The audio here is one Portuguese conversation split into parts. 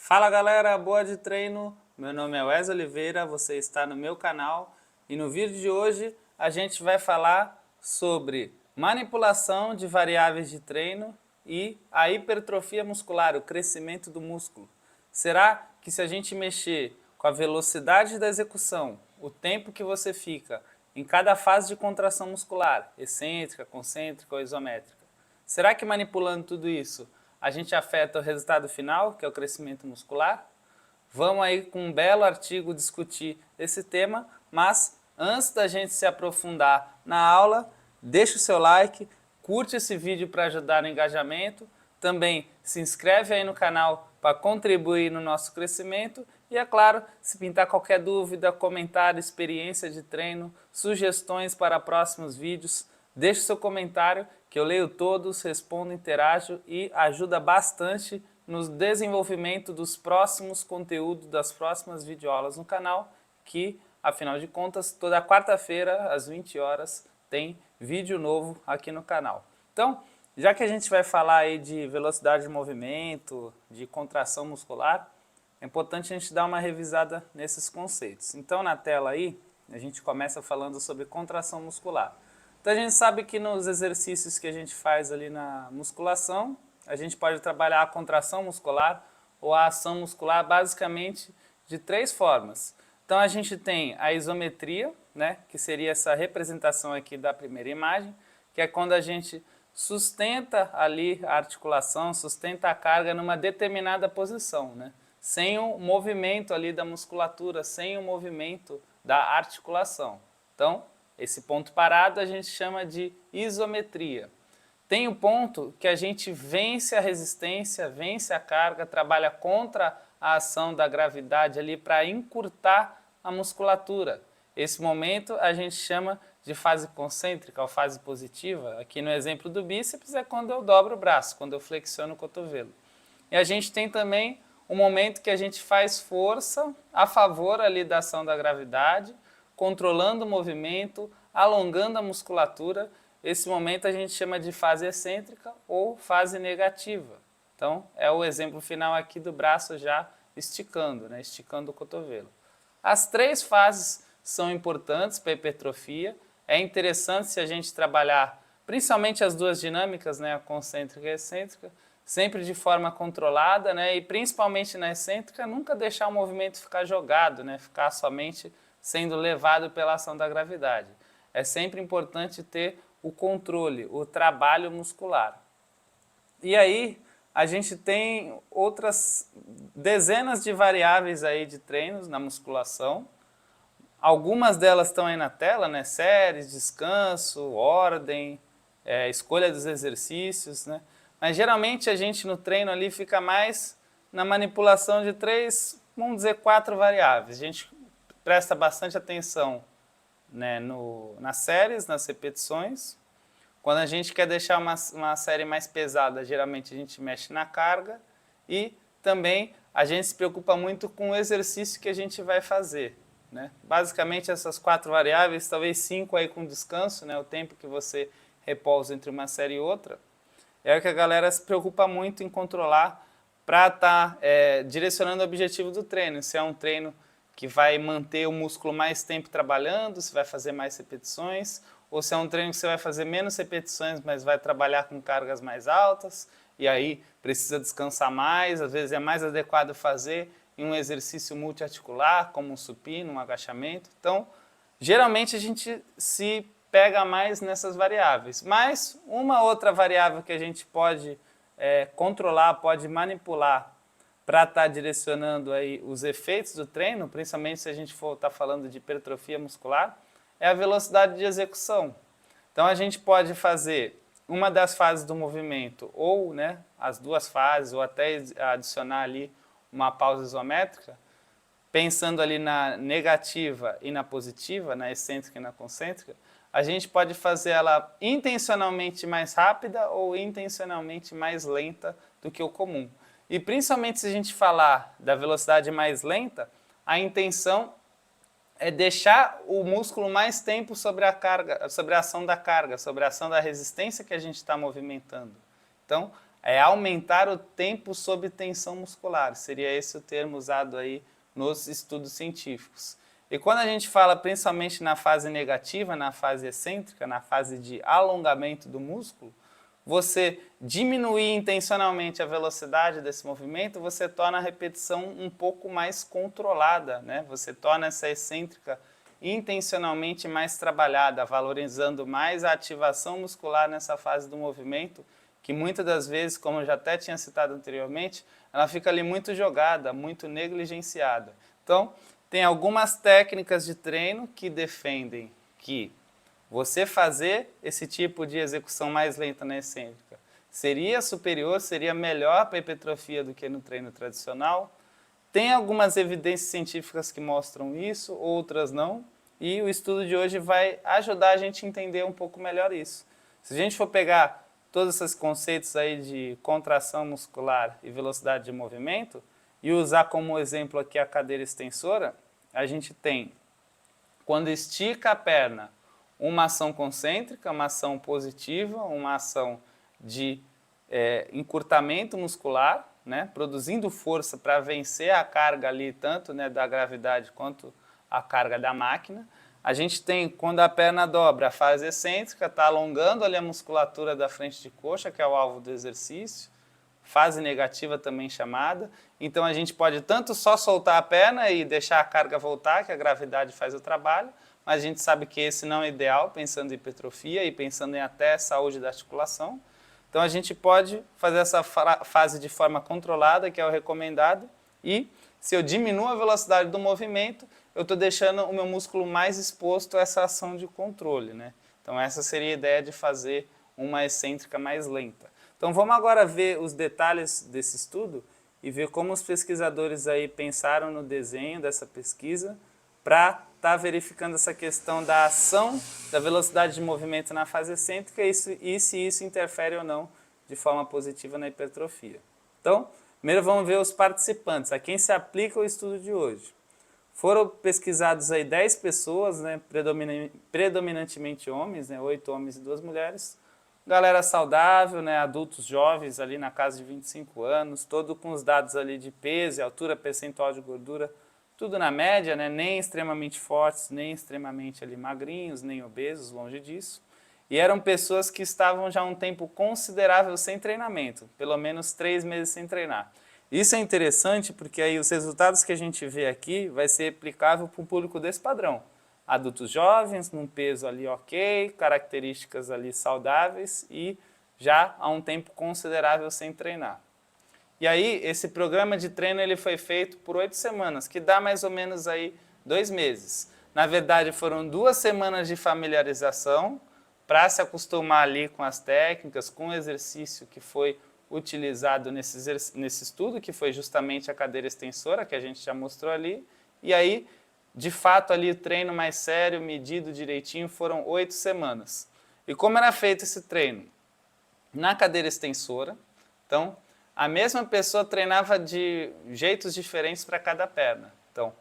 Fala galera, boa de treino, meu nome é Wes Oliveira, você está no meu canal e no vídeo de hoje a gente vai falar sobre manipulação de variáveis de treino e a hipertrofia muscular, o crescimento do músculo. Será que se a gente mexer com a velocidade da execução, o tempo que você fica em cada fase de contração muscular, excêntrica, concêntrica ou isométrica, será que manipulando tudo isso a gente afeta o resultado final, que é o crescimento muscular? Vamos aí com um belo artigo discutir esse tema, mas antes da gente se aprofundar na aula, deixa o seu like, curte esse vídeo para ajudar no engajamento, também se inscreve aí no canal para contribuir no nosso crescimento e, é claro, se pintar qualquer dúvida, comentário, experiência de treino, sugestões para próximos vídeos, deixe seu comentário que eu leio todos, respondo, interajo e ajuda bastante no desenvolvimento dos próximos conteúdos, das próximas videoaulas no canal, que, afinal de contas, toda quarta-feira, às 20 horas, tem vídeo novo aqui no canal. Então, já que a gente vai falar aí de velocidade de movimento, de contração muscular, é importante a gente dar uma revisada nesses conceitos. Então, na tela aí, a gente começa falando sobre contração muscular. Então, a gente sabe que nos exercícios que a gente faz ali na musculação, a gente pode trabalhar a contração muscular ou a ação muscular basicamente de três formas. Então, a gente tem a isometria, né, que seria essa representação aqui da primeira imagem, que é quando a gente sustenta ali a articulação, sustenta a carga numa determinada posição, né, sem o movimento ali da musculatura, sem o movimento da articulação. Então, esse ponto parado a gente chama de isometria. Tem o ponto que a gente vence a resistência, vence a carga, trabalha contra a ação da gravidade ali para encurtar a musculatura. Esse momento a gente chama de fase concêntrica ou fase positiva. Aqui no exemplo do bíceps é quando eu dobro o braço, quando eu flexiono o cotovelo. E a gente tem também o momento que a gente faz força a favor ali da ação da gravidade, controlando o movimento, alongando a musculatura. Esse momento a gente chama de fase excêntrica ou fase negativa. Então, é o exemplo final aqui do braço já esticando, né? Esticando o cotovelo. As três fases são importantes para a hipertrofia. É interessante se a gente trabalhar principalmente as duas dinâmicas, né? A concêntrica e a excêntrica, sempre de forma controlada, né? E principalmente na excêntrica, nunca deixar o movimento ficar jogado, né? Ficar somente sendo levado pela ação da gravidade. É sempre importante ter o controle, o trabalho muscular. E aí a gente tem outras dezenas de variáveis aí de treinos na musculação. Algumas delas estão aí na tela, né? Séries, descanso, ordem, escolha dos exercícios, né? Mas geralmente a gente no treino ali fica mais na manipulação de três, vamos dizer, quatro variáveis. A gente presta bastante atenção, né, nas séries, nas repetições. Quando a gente quer deixar uma série mais pesada, geralmente a gente mexe na carga e também a gente se preocupa muito com o exercício que a gente vai fazer, né? Basicamente essas quatro variáveis, talvez cinco aí com descanso, né, o tempo que você repousa entre uma série e outra, é o que a galera se preocupa muito em controlar para estar direcionando o objetivo do treino. Se é um treino que vai manter o músculo mais tempo trabalhando, se vai fazer mais repetições, ou se é um treino que você vai fazer menos repetições, mas vai trabalhar com cargas mais altas, e aí precisa descansar mais, às vezes é mais adequado fazer em um exercício multiarticular, como um supino, um agachamento. Então, geralmente a gente se pega mais nessas variáveis, mas uma outra variável que a gente pode controlar, pode manipular para estar direcionando aí os efeitos do treino, principalmente se a gente for estar falando de hipertrofia muscular, é a velocidade de execução. Então a gente pode fazer uma das fases do movimento, ou, né, as duas fases, ou até adicionar ali uma pausa isométrica, pensando ali na negativa e na positiva, na excêntrica e na concêntrica, a gente pode fazer ela intencionalmente mais rápida ou intencionalmente mais lenta do que o comum. E principalmente se a gente falar da velocidade mais lenta, a intenção é deixar o músculo mais tempo sobre a carga, sobre a ação da carga, sobre a ação da resistência que a gente está movimentando. Então, é aumentar o tempo sob tensão muscular. Seria esse o termo usado aí nos estudos científicos. E quando a gente fala principalmente na fase negativa, na fase excêntrica, na fase de alongamento do músculo, você diminuir intencionalmente a velocidade desse movimento, você torna a repetição um pouco mais controlada, né? Você torna essa excêntrica intencionalmente mais trabalhada, valorizando mais a ativação muscular nessa fase do movimento, que muitas das vezes, como eu já até tinha citado anteriormente, ela fica ali muito jogada, muito negligenciada. Então, tem algumas técnicas de treino que defendem que você fazer esse tipo de execução mais lenta na excêntrica seria superior, seria melhor para a hipertrofia do que no treino tradicional. Tem algumas evidências científicas que mostram isso, outras não, e o estudo de hoje vai ajudar a gente a entender um pouco melhor isso. Se a gente for pegar todos esses conceitos aí de contração muscular e velocidade de movimento e usar como exemplo aqui a cadeira extensora, a gente tem, quando estica a perna, uma ação concêntrica, uma ação positiva, uma ação de encurtamento muscular, né, produzindo força para vencer a carga ali, tanto, né, da gravidade quanto a carga da máquina. A gente tem, quando a perna dobra, a fase excêntrica, está alongando ali a musculatura da frente de coxa, que é o alvo do exercício, fase negativa também chamada. Então a gente pode tanto só soltar a perna e deixar a carga voltar, que a gravidade faz o trabalho, mas a gente sabe que esse não é ideal, pensando em hipertrofia e pensando em até saúde da articulação. Então a gente pode fazer essa fase de forma controlada, que é o recomendado, e se eu diminuo a velocidade do movimento, eu estou deixando o meu músculo mais exposto a essa ação de controle, né? Então essa seria a ideia de fazer uma excêntrica mais lenta. Então vamos agora ver os detalhes desse estudo e ver como os pesquisadores aí pensaram no desenho dessa pesquisa para estar verificando essa questão da ação da velocidade de movimento na fase excêntrica e se isso interfere ou não de forma positiva na hipertrofia. Então, primeiro vamos ver os participantes, a quem se aplica o estudo de hoje. Foram pesquisados aí 10 pessoas, né, predominantemente homens, né, 8 homens e 2 mulheres, galera saudável, né, adultos jovens ali na casa de 25 anos, todo com os dados ali de peso e altura, percentual de gordura, tudo na média, né, nem extremamente fortes, nem extremamente ali magrinhos, nem obesos, longe disso. E eram pessoas que estavam já um tempo considerável sem treinamento, pelo menos 3 meses sem treinar. Isso é interessante porque aí os resultados que a gente vê aqui vai ser aplicável para um público desse padrão. Adultos jovens, num peso ali ok, características ali saudáveis e já há um tempo considerável sem treinar. E aí, esse programa de treino ele foi feito por 8 semanas, que dá mais ou menos aí 2 meses. Na verdade, foram 2 semanas de familiarização para se acostumar ali com as técnicas, com o exercício que foi utilizado nesse estudo, que foi justamente a cadeira extensora, que a gente já mostrou ali. E aí, de fato, ali o treino mais sério, medido direitinho, foram 8 semanas. E como era feito esse treino? Na cadeira extensora, então, a mesma pessoa treinava de jeitos diferentes para cada perna. Então,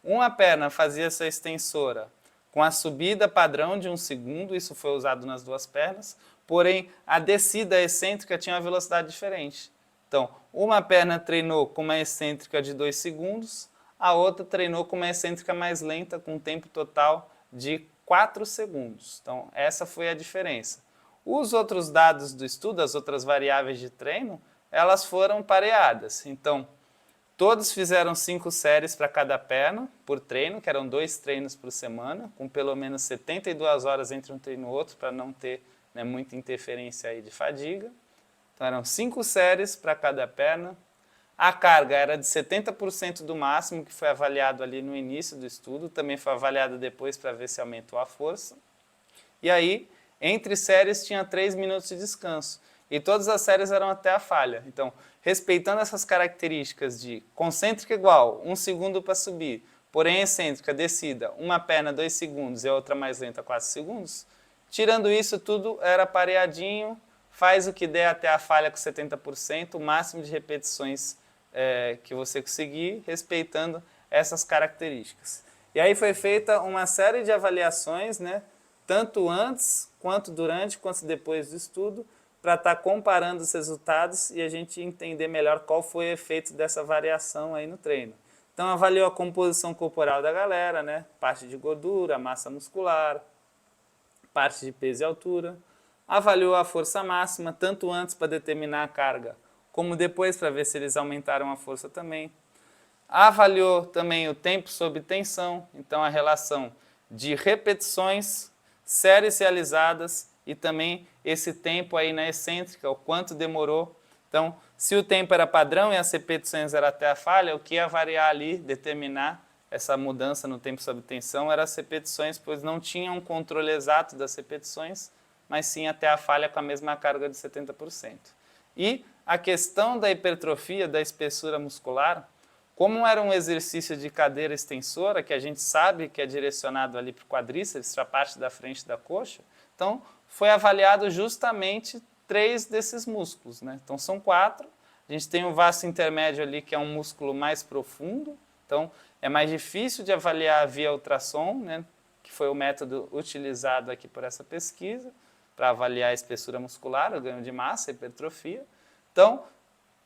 uma perna fazia essa extensora com a subida padrão de 1 segundo, isso foi usado nas 2 pernas, porém a descida excêntrica tinha uma velocidade diferente. Então, uma perna treinou com uma excêntrica de 2 segundos, a outra treinou com uma excêntrica mais lenta, com um tempo total de 4 segundos. Então, essa foi a diferença. Os outros dados do estudo, as outras variáveis de treino, elas foram pareadas. Então, todos fizeram 5 séries para cada perna por treino, que eram 2 treinos por semana, com pelo menos 72 horas entre um treino e outro, para não ter, né, muita interferência aí de fadiga. Então, eram 5 séries para cada perna. A carga era de 70% do máximo, que foi avaliado ali no início do estudo, também foi avaliado depois para ver se aumentou a força. E aí, entre séries, tinha 3 minutos de descanso. E todas as séries eram até a falha. Então, respeitando essas características de concêntrica igual, 1 segundo para subir, porém excêntrica, descida, uma perna 2 segundos e a outra mais lenta 4 segundos, tirando isso, tudo era pareadinho, faz o que der até a falha com 70%, o máximo de repetições que você conseguir, respeitando essas características. E aí foi feita uma série de avaliações, né, tanto antes, quanto durante, quanto depois do estudo, para estar comparando os resultados e a gente entender melhor qual foi o efeito dessa variação aí no treino. Então avaliou a composição corporal da galera, né? Parte de gordura, massa muscular, parte de peso e altura. Avaliou a força máxima, tanto antes para determinar a carga, como depois para ver se eles aumentaram a força também. Avaliou também o tempo sob tensão, então a relação de repetições, séries realizadas e também esse tempo aí na excêntrica, o quanto demorou. Então, se o tempo era padrão e as repetições eram até a falha, o que ia variar ali, determinar essa mudança no tempo sob tensão, eram as repetições, pois não tinha um controle exato das repetições, mas sim até a falha com a mesma carga de 70%. E a questão da hipertrofia, da espessura muscular, como era um exercício de cadeira extensora, que a gente sabe que é direcionado ali para o quadríceps, para a parte da frente da coxa, então foi avaliado justamente 3 desses músculos, né? Então são 4. A gente tem o vasto intermédio ali, que é um músculo mais profundo, então é mais difícil de avaliar via ultrassom, né? Que foi o método utilizado aqui por essa pesquisa, para avaliar a espessura muscular, o ganho de massa, a hipertrofia. Então,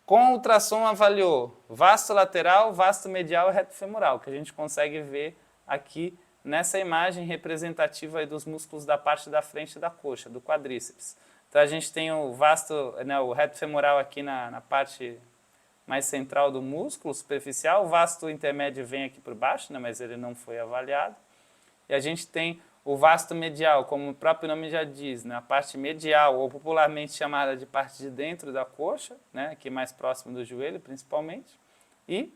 com o ultrassom avaliou vasto lateral, vasto medial e reto femoral, que a gente consegue ver aqui nessa imagem representativa aí dos músculos da parte da frente da coxa, do quadríceps. Então a gente tem o vasto, né, o reto femoral aqui na parte mais central do músculo superficial, o vasto intermédio vem aqui por baixo, né, mas ele não foi avaliado. E a gente tem o vasto medial, como o próprio nome já diz, né, a parte medial, ou popularmente chamada de parte de dentro da coxa, né, aqui mais próximo do joelho principalmente, e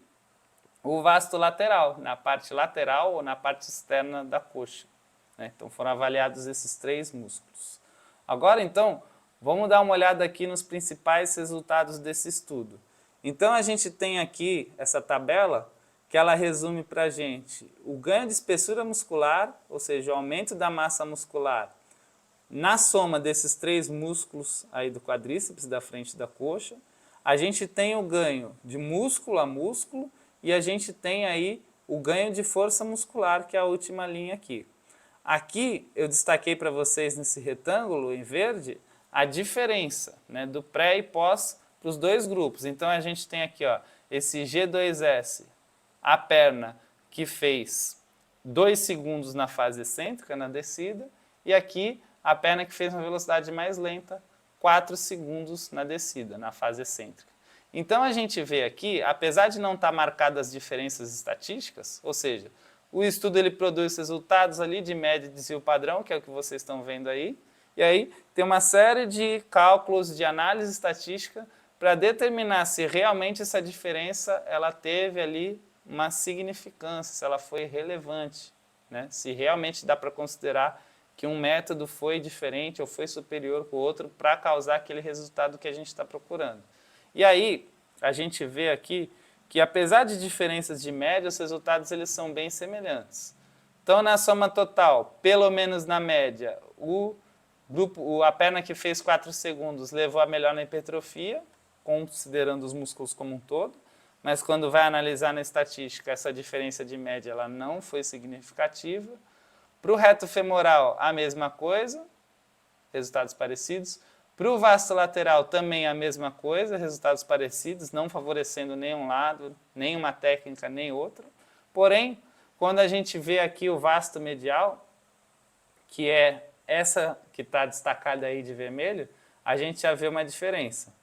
o vasto lateral, na parte lateral ou na parte externa da coxa. Né? Então foram avaliados esses 3 músculos. Agora então, vamos dar uma olhada aqui nos principais resultados desse estudo. Então a gente tem aqui essa tabela que ela resume para a gente o ganho de espessura muscular, ou seja, o aumento da massa muscular, na soma desses 3 músculos aí do quadríceps, da frente da coxa. A gente tem o ganho de músculo a músculo e a gente tem aí o ganho de força muscular, que é a última linha aqui. Aqui eu destaquei para vocês nesse retângulo em verde a diferença, né, do pré e pós para os 2 grupos. Então a gente tem aqui, ó, esse G2S, a perna que fez 2 segundos na fase excêntrica, na descida, e aqui a perna que fez uma velocidade mais lenta, 4 segundos na descida, na fase excêntrica. Então a gente vê aqui, apesar de não estar marcadas as diferenças estatísticas, ou seja, o estudo ele produz resultados ali de média e desvio padrão, que é o que vocês estão vendo aí, e aí tem uma série de cálculos de análise estatística para determinar se realmente essa diferença ela teve ali uma significância, se ela foi relevante, né? Se realmente dá para considerar que um método foi diferente ou foi superior ao outro para causar aquele resultado que a gente está procurando. E aí, a gente vê aqui que apesar de diferenças de média, os resultados eles são bem semelhantes. Então, na soma total, pelo menos na média, a perna que fez 4 segundos levou a melhor na hipertrofia, considerando os músculos como um todo, mas quando vai analisar na estatística, essa diferença de média ela não foi significativa. Para o reto femoral, a mesma coisa, resultados parecidos. Para o vasto lateral, também a mesma coisa, resultados parecidos, não favorecendo nenhum lado, nem uma técnica, nem outra. Porém, quando a gente vê aqui o vasto medial, que é essa que está destacada aí de vermelho, a gente já vê uma diferença.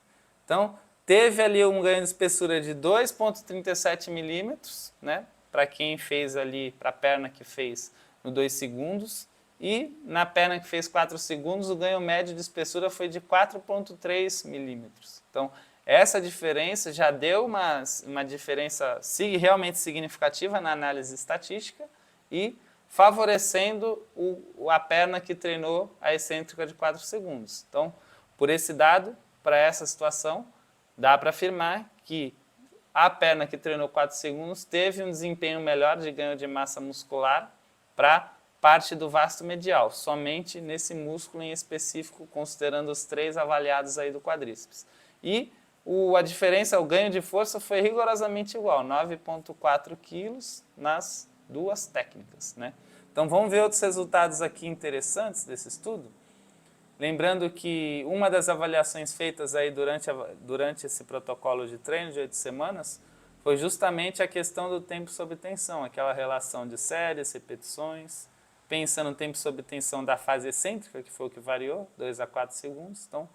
Então, teve ali um ganho de espessura de 2,37 milímetros, né? Para quem fez ali, para a perna que fez no 2 segundos, e na perna que fez 4 segundos, o ganho médio de espessura foi de 4,3 milímetros. Então, essa diferença já deu uma diferença realmente significativa na análise estatística e favorecendo a perna que treinou a excêntrica de 4 segundos. Então, por esse dado, para essa situação, dá para afirmar que a perna que treinou 4 segundos teve um desempenho melhor de ganho de massa muscular para parte do vasto medial, somente nesse músculo em específico, considerando os 3 avaliados aí do quadríceps. E a diferença, o ganho de força foi rigorosamente igual, 9,4 quilos nas 2 técnicas, né? Então vamos ver outros resultados aqui interessantes desse estudo. Lembrando que uma das avaliações feitas aí durante esse protocolo de treino de 8 semanas foi justamente a questão do tempo sob tensão, aquela relação de séries, repetições, pensa no tempo sob tensão da fase excêntrica, que foi o que variou, 2 a 4 segundos. Então,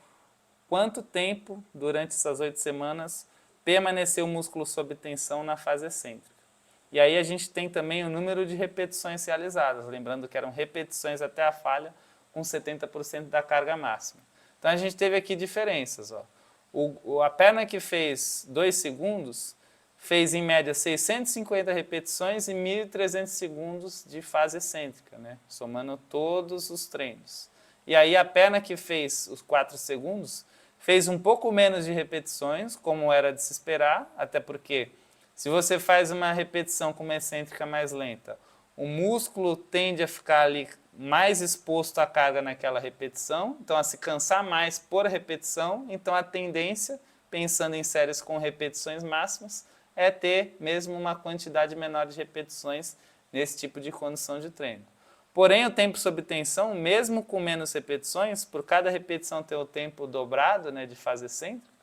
quanto tempo durante essas 8 semanas permaneceu o músculo sob tensão na fase excêntrica? E aí a gente tem também o número de repetições realizadas, lembrando que eram repetições até a falha com 70% da carga máxima. Então a gente teve aqui diferenças. A perna que fez 2 segundos fez em média 650 repetições e 1.300 segundos de fase excêntrica, né? Somando todos os treinos. E aí a perna que fez os 4 segundos fez um pouco menos de repetições, como era de se esperar, até porque se você faz uma repetição com uma excêntrica mais lenta, o músculo tende a ficar ali mais exposto à carga naquela repetição, então a se cansar mais por repetição, então a tendência, pensando em séries com repetições máximas, é ter mesmo uma quantidade menor de repetições nesse tipo de condição de treino. Porém, o tempo sob tensão, mesmo com menos repetições, por cada repetição ter o tempo dobrado, né, de fase excêntrica,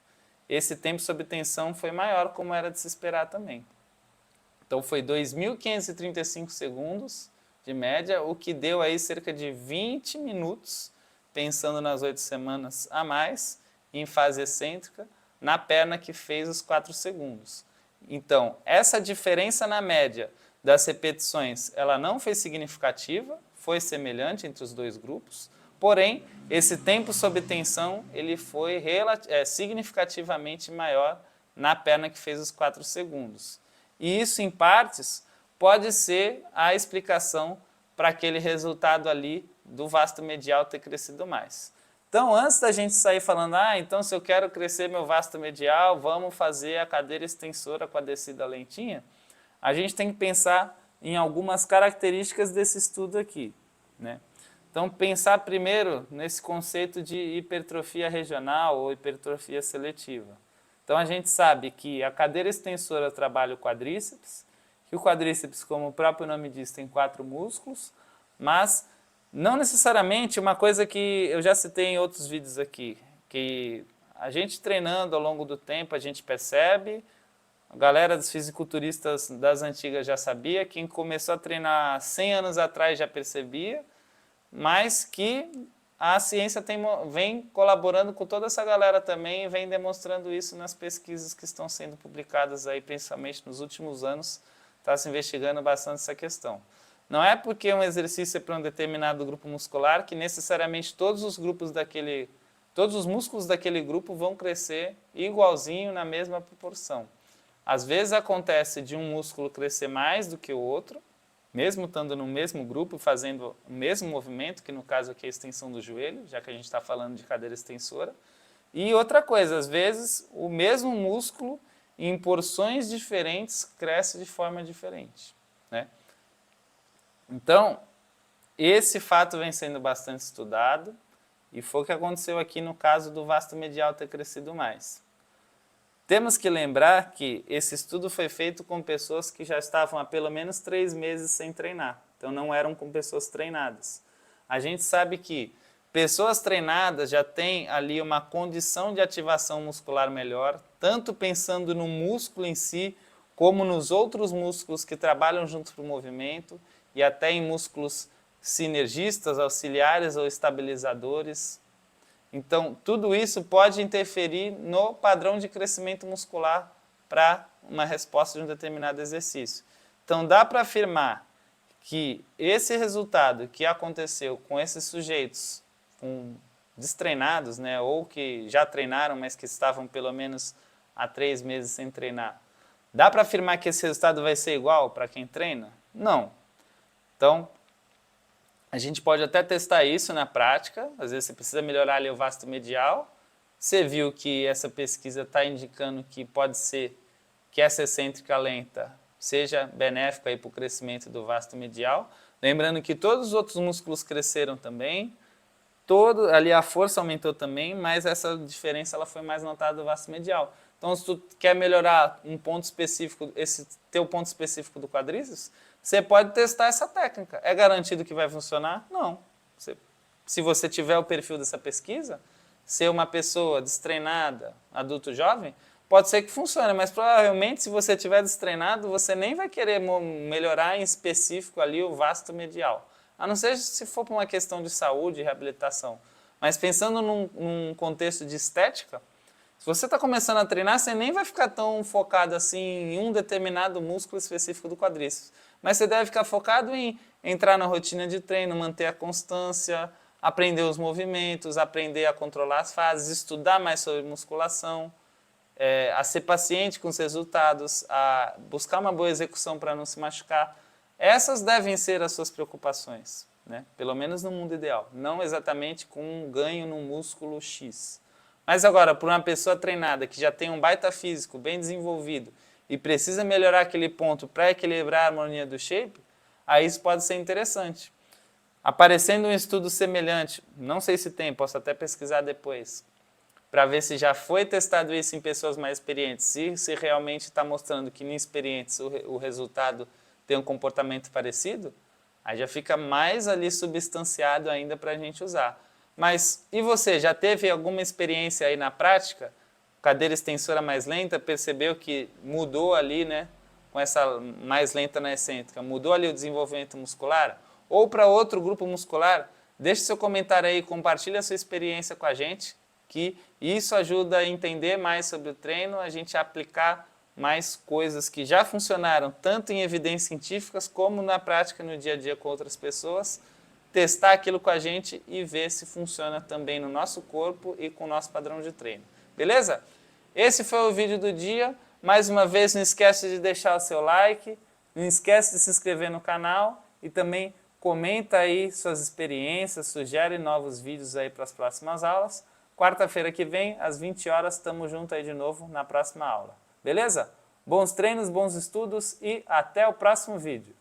esse tempo sob tensão foi maior, como era de se esperar também. Então foi 2.535 segundos de média, o que deu aí cerca de 20 minutos, pensando nas 8 semanas a mais, em fase excêntrica, na perna que fez os 4 segundos. Então, essa diferença na média das repetições, ela não foi significativa, foi semelhante entre os dois grupos, porém, esse tempo sob tensão ele foi significativamente maior na perna que fez os 4 segundos. E isso, em partes, pode ser a explicação para aquele resultado ali do vasto medial ter crescido mais. Então, antes da gente sair falando, então se eu quero crescer meu vasto medial, vamos fazer a cadeira extensora com a descida lentinha, a gente tem que pensar em algumas características desse estudo aqui, né? Então, pensar primeiro nesse conceito de hipertrofia regional ou hipertrofia seletiva. Então, a gente sabe que a cadeira extensora trabalha o quadríceps, que o quadríceps, como o próprio nome diz, tem 4 músculos, mas não necessariamente uma coisa que eu já citei em outros vídeos aqui, que a gente treinando ao longo do tempo, a gente percebe, a galera dos fisiculturistas das antigas já sabia, quem começou a treinar 100 anos atrás já percebia, mas que a ciência vem colaborando com toda essa galera também e vem demonstrando isso nas pesquisas que estão sendo publicadas aí, principalmente nos últimos anos, está se investigando bastante essa questão. Não é porque um exercício é para um determinado grupo muscular que necessariamente todos os músculos daquele grupo vão crescer igualzinho na mesma proporção. Às vezes acontece de um músculo crescer mais do que o outro, mesmo estando no mesmo grupo, fazendo o mesmo movimento, que no caso aqui é a extensão do joelho, já que a gente está falando de cadeira extensora. E outra coisa, às vezes o mesmo músculo, em porções diferentes, cresce de forma diferente, né? Então, esse fato vem sendo bastante estudado e foi o que aconteceu aqui no caso do vasto medial ter crescido mais. Temos que lembrar que esse estudo foi feito com pessoas que já estavam há pelo menos 3 meses sem treinar. Então não eram com pessoas treinadas. A gente sabe que pessoas treinadas já têm ali uma condição de ativação muscular melhor, tanto pensando no músculo em si, como nos outros músculos que trabalham junto para o movimento, e até em músculos sinergistas, auxiliares ou estabilizadores. Então, tudo isso pode interferir no padrão de crescimento muscular para uma resposta de um determinado exercício. Então, dá para afirmar que esse resultado que aconteceu com esses sujeitos destreinados, né, ou que já treinaram, mas que estavam pelo menos há 3 meses sem treinar, dá para afirmar que esse resultado vai ser igual para quem treina? Não. Então, a gente pode até testar isso na prática, às vezes você precisa melhorar ali o vasto medial. Você viu que essa pesquisa está indicando que pode ser que essa excêntrica lenta seja benéfica para o crescimento do vasto medial. Lembrando que todos os outros músculos cresceram também, ali a força aumentou também, mas essa diferença ela foi mais notada do vasto medial. Então, se tu quer melhorar um ponto específico, esse teu ponto específico do quadríceps, você pode testar essa técnica. É garantido que vai funcionar? Não. Você se você tiver o perfil dessa pesquisa, ser uma pessoa destreinada, adulto jovem, pode ser que funcione, mas provavelmente se você estiver destreinado, você nem vai querer melhorar em específico ali o vasto medial. A não ser se for por uma questão de saúde e reabilitação. Mas pensando num contexto de estética, se você está começando a treinar, você nem vai ficar tão focado assim em um determinado músculo específico do quadríceps. Mas você deve ficar focado em entrar na rotina de treino, manter a constância, aprender os movimentos, aprender a controlar as fases, estudar mais sobre musculação, a ser paciente com os resultados, a buscar uma boa execução para não se machucar. Essas devem ser as suas preocupações, né? Pelo menos no mundo ideal. Não exatamente com um ganho no músculo X. Mas agora, por uma pessoa treinada que já tem um baita físico bem desenvolvido e precisa melhorar aquele ponto para equilibrar a harmonia do shape, aí isso pode ser interessante. Aparecendo um estudo semelhante, não sei se tem, posso até pesquisar depois, para ver se já foi testado isso em pessoas mais experientes, se realmente está mostrando que em experientes o resultado tem um comportamento parecido, aí já fica mais ali substanciado ainda para a gente usar. Mas e você, já teve alguma experiência aí na prática? Cadeira extensora mais lenta, percebeu que mudou ali, né? Com essa mais lenta na excêntrica, mudou ali o desenvolvimento muscular? Ou para outro grupo muscular? Deixe seu comentário aí, compartilhe a sua experiência com a gente, que isso ajuda a entender mais sobre o treino, a gente aplicar mais coisas que já funcionaram, tanto em evidências científicas, como na prática no dia a dia com outras pessoas, testar aquilo com a gente e ver se funciona também no nosso corpo e com o nosso padrão de treino. Beleza? Esse foi o vídeo do dia. Mais uma vez, não esquece de deixar o seu like, não esquece de se inscrever no canal e também comenta aí suas experiências, sugere novos vídeos aí para as próximas aulas. Quarta-feira que vem, às 20 horas, estamos juntos aí de novo na próxima aula. Beleza? Bons treinos, bons estudos e até o próximo vídeo.